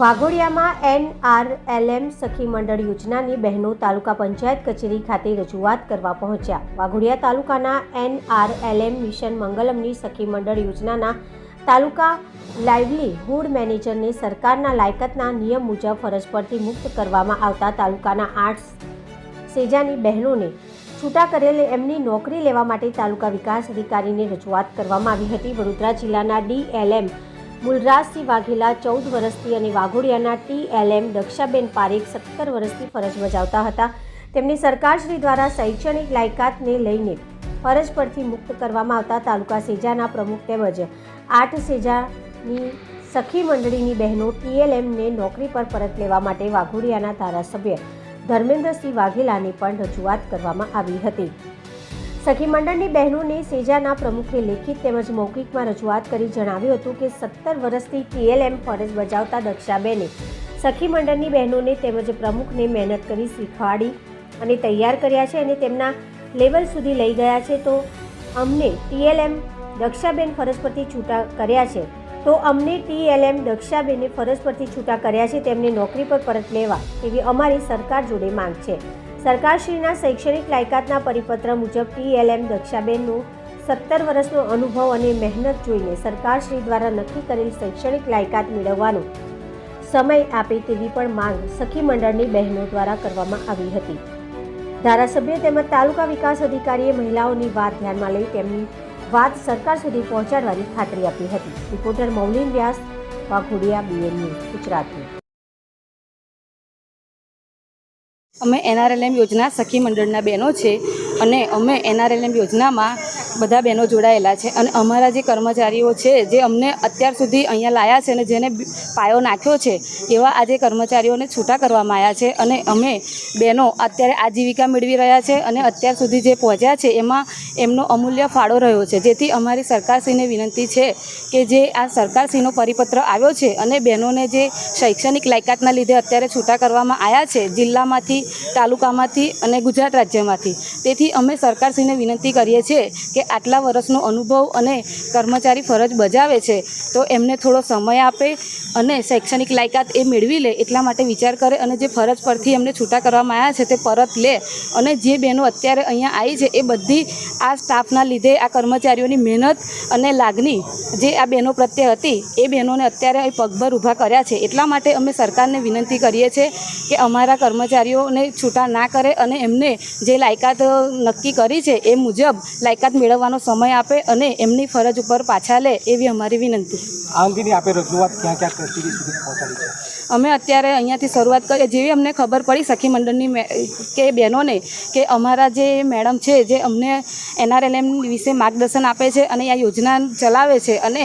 વાઘોડિયામાં NRLM સખી મંડળ યોજનાની બહેનો તાલુકા પંચાયત કચેરી ખાતે રજૂઆત કરવા પહોંચ્યા. વાઘોડિયા તાલુકાના NRLM મિશન મંગલમની સખી મંડળ યોજનાના તાલુકા લાઇવલીહુડ મેનેજરને સરકારના લાયકાતના નિયમ મુજબ ફરજ પરથી મુક્ત કરવામાં આવતા તાલુકાના 8 સેજાની બહેનોને છૂટા કરેલ એમની નોકરી લેવા માટે તાલુકા વિકાસ અધિકારીને રજૂઆત કરવામાં આવી હતી. વડોદરા જિલ્લાના DLM મૂલરાજસિંહ વાઘેલા 14 વર્ષથી અને વાઘોડિયાના TLM દક્ષાબેન પારેખ 17 વર્ષથી ફરજ બજાવતા હતા. તેમની સરકારશ્રી દ્વારા શૈક્ષણિક લાયકાતને લઈને ફરજ પરથી મુક્ત કરવામાં આવતા તાલુકા સેજાના પ્રમુખ તેમજ 8 સેજાની સખી મંડળીની બહેનો TLMને નોકરી પર પરત લેવા માટે વાઘોડિયાના ધારાસભ્ય ધર્મેન્દ્રસિંહ વાઘેલાને પણ રજૂઆત કરવામાં આવી હતી. સખી મંડળની બહેનોને સેજાના પ્રમુખે લેખિત તેમજ મૌખિકમાં રજૂઆત કરી જણાવ્યું હતું કે 17 વર્ષથી TLM ફરજ બજાવતા દક્ષાબેને સખી મંડળની બહેનોને તેમજ પ્રમુખને મહેનત કરી શીખવાડી અને તૈયાર કર્યા છે અને તેમના લેવલ સુધી લઈ ગયા છે. તો અમને TLM દક્ષાબેન ફરજ પરથી છૂટા કર્યા છે તેમને નોકરી પર પરત લેવા એવી અમારી સરકાર જોડે માંગ છે. સરકારશ્રીના શૈક્ષણિક લાયકાતના પરિપત્ર મુજબ TLM દક્ષાબેનનો 17 વર્ષનો અનુભવ અને મહેનત જોઈને સરકારશ્રી દ્વારા નક્કી કરેલ શૈક્ષણિક લાયકાત મેળવવાનો સમય આપે તેવી પણ માંગ સખી મંડળની બહેનો દ્વારા કરવામાં આવી હતી. ધારાસભ્ય તેમજ તાલુકા વિકાસ અધિકારીએ મહિલાઓની વાત ધ્યાનમાં લઈ તેમની વાત સરકાર સુધી પહોંચાડવાની ખાતરી આપી હતી. રિપોર્ટર મૌલિન વ્યાસ, વાઘોડિયા, BN ન્યૂઝ, ગુજરાતી. અમે NRLM યોજના સખી મંડળના બહેનો છે અને અમે NRLM યોજનામાં બધા બહેનો જોડાયેલા છે અને અમારા જે કર્મચારીઓ છે જે અમને અત્યાર સુધી અહીંયા લાયા છે અને જેને પાયો નાખ્યો છે એવા આજે કર્મચારીઓને છૂટા કરવામાં આવ્યા છે અને અમે બહેનો અત્યારે આજીવિકા મેળવી રહ્યા છે અને અત્યાર સુધી જે પહોંચ્યા છે એમાં એમનો અમૂલ્ય ફાળો રહ્યો છે. જેથી અમારી સરકારશ્રીને વિનંતી છે કે જે આ સરકારશ્રીનો પરિપત્ર આવ્યો છે અને બહેનોને જે શૈક્ષણિક લાયકાતના લીધે અત્યારે છૂટા કરવામાં આવ્યા છે જિલ્લામાંથી, તાલુકામાંથી અને ગુજરાત રાજ્યમાંથી, તેથી અમે સરકારશ્રીને વિનંતી કરીએ છીએ કે આટલા વર્ષનો અનુભવ અને કર્મચારી ફરજ બજાવે છે તો એમને થોડો સમય આપે અને શૈક્ષણિક લાયકાત એ મેળવી લે એટલા માટે વિચાર કરે અને જે ફરજ પરથી એમને છૂટા કરવામાં આવ્યા છે તે પરત લે અને જે બહેનો અત્યારે અહીંયા આવી છે એ બધી આ સ્ટાફના લીધે આ કર્મચારીઓની મહેનત અને લાગણી જે આ બહેનો પ્રત્યે હતી એ બહેનોને અત્યારે અહીં પગભર ઊભા કર્યા છે. એટલા માટે અમે સરકારને વિનંતી કરીએ છીએ કે અમારા કર્મચારીઓને છૂટા ના કરે અને એમને જે લાયકાત નક્કી કરી છે એ મુજબ લાયકાત મેળવવાનો સમય આપે અને એમની ફરજ ઉપર પાછા લે એવી અમારી વિનંતી. આ અંગેની આપે રજૂઆત ક્યાં કચેરી સુધી પહોંચાડી છે? અમે અત્યારે અહીંયાથી શરૂઆત કરીએ જેવી અમને ખબર પડી સખી મંડળની કે બહેનોને કે અમારા જે મેડમ છે જે અમને NRLM વિશે માર્ગદર્શન આપે છે અને આ યોજના ચલાવે છે અને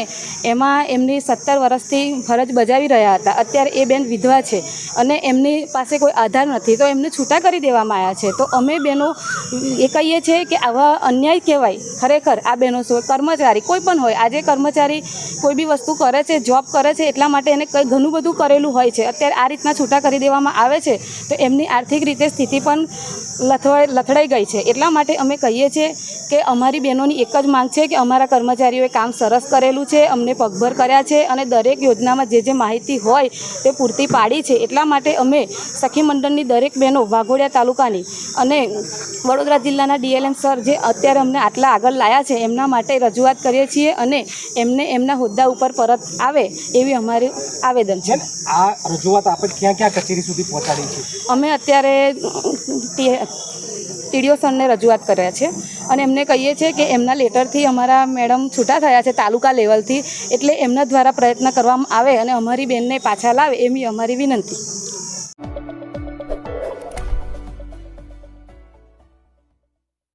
એમાં એમની 17 વર્ષથી ફરજ બજાવી રહ્યા હતા. અત્યારે એ બેન વિધવા છે અને એમની પાસે કોઈ આધાર નથી તો એમને છૂટા કરી દેવામાં આવ્યા છે. તો અમે બહેનો એ કહીએ છીએ કે આવા અન્યાય કહેવાય. ખરેખર આ બહેનો શું કર્મચારી કોઈ પણ હોય, આજે કર્મચારી કોઈ બી વસ્તુ કરે છે, જોબ કરે છે એટલા માટે એને કંઈ ઘણું બધું કરેલું હોય છે. અત્યારે આ રીતના છૂટા કરી દેવામાં આવે છે તો એમની આર્થિક રીતે સ્થિતિ પણ લથડાઈ ગઈ છે. એટલા માટે અમે કહીએ છીએ કે અમારી બહેનોની એક જ માંગ છે કે અમારા કર્મચારીઓએ કામ સરસ કરેલું છે, અમને પગભર કર્યા છે અને દરેક યોજનામાં જે જે માહિતી હોય તે પૂરતી પાડી છે. એટલા માટે અમે સખી મંડળની દરેક બહેનો વાઘોડિયા તાલુકાની અને વડોદરા જિલ્લાના DLM સર જે અત્યારે અમને આટલા આગળ લાયા છે એમના માટે રજૂઆત કરીએ છીએ અને એમને એમના હોદ્દા ઉપર પરત આવે એવી અમારું આવેદન છે. આ રજૂઆત આપણે ક્યાં કચેરી સુધી પહોંચાડી છે? અમે અત્યારે TDO સરને રજૂઆત કર્યા છે અને એમને કહીએ છીએ કે એમના લેટરથી અમારા મેડમ છૂટા થયા છે તાલુકા લેવલથી, એટલે એમના દ્વારા પ્રયત્ન કરવામાં આવે અને અમારી બેનને પાછા લાવે એવી અમારી વિનંતી.